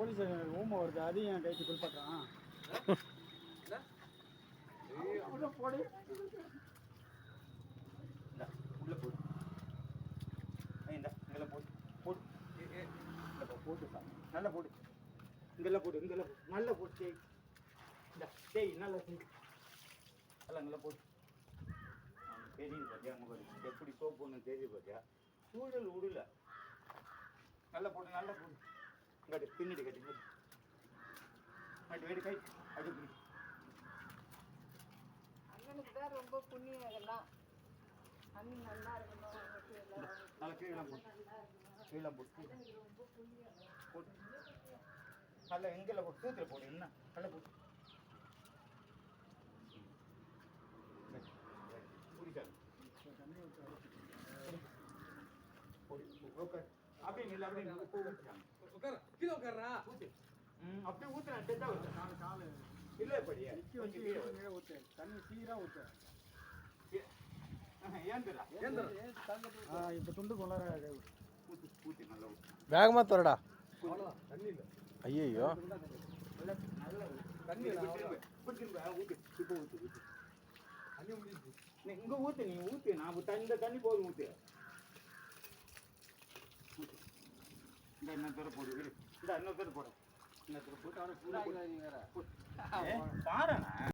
Police ஊமை வருது, அதையும் என் கைக்கு குளிப்பாட்டுறான். உள்ள போடு, உள்ள போடு, இங்கெல்லாம் போடு, போடு, போட்டு நல்லா போடு, இங்கெல்லாம் போடு, இங்கெல்லாம் போடு, நல்லா போடு, தேய், இந்த தேய் நல்லா தேய், எல்லாம் நல்லா போடு. தெரியுது பார்த்தியா முகடி எப்படி சோப்பு ஒன்று தெரியுது பார்த்தியா, சூழல் விடல, நல்லா போட்டு நல்லா போடு, இங்கே பின்னாடி கட்டி போடு, அது வேறு கை அது பிடி. அண்ணனுக்கு தான் ரொம்ப புண்ணியம் இதெல்லாம். அண்ணன் நல்லா இருக்கணும், நல்லா கீழே போடு, கீழே போடு, போடு, நல்லா எங்கெல்லாம் போடு, தூத்துல போடு, என்ன நல்லா போடு, அப்படியே இல்லை அப்படியே கீழே உட்கார்றா அப்படியே ஊற்றுறேன் செத்தா ஊற்றுறேன் காலு இல்லை படியா நிற்க வச்சு ஊற்று, தண்ணி சீராக ஊற்று. ஏந்துடா இப்போ துண்டு கொள்ளார ஊற்றி ஊற்றி நல்லா ஊற்று, வேகமாக தரடா. அவ்வளோதான், தண்ணி இல்லை. ஐயோ நல்லா நல்லா தண்ணி இல்லை, இப்போ திரும்ப ஊற்று, இப்போ ஊற்று ஊற்று, தண்ணி முடிஞ்சிச்சு. நீ இங்கே ஊற்று, நீ ஊற்று, நான் இந்த தண்ணி போதும் ஊற்று. இந்த இன்னொரு போடு, இந்த இன்னொரு போடு, இன்னொரு போட்டு அவரை பாருண்ணா.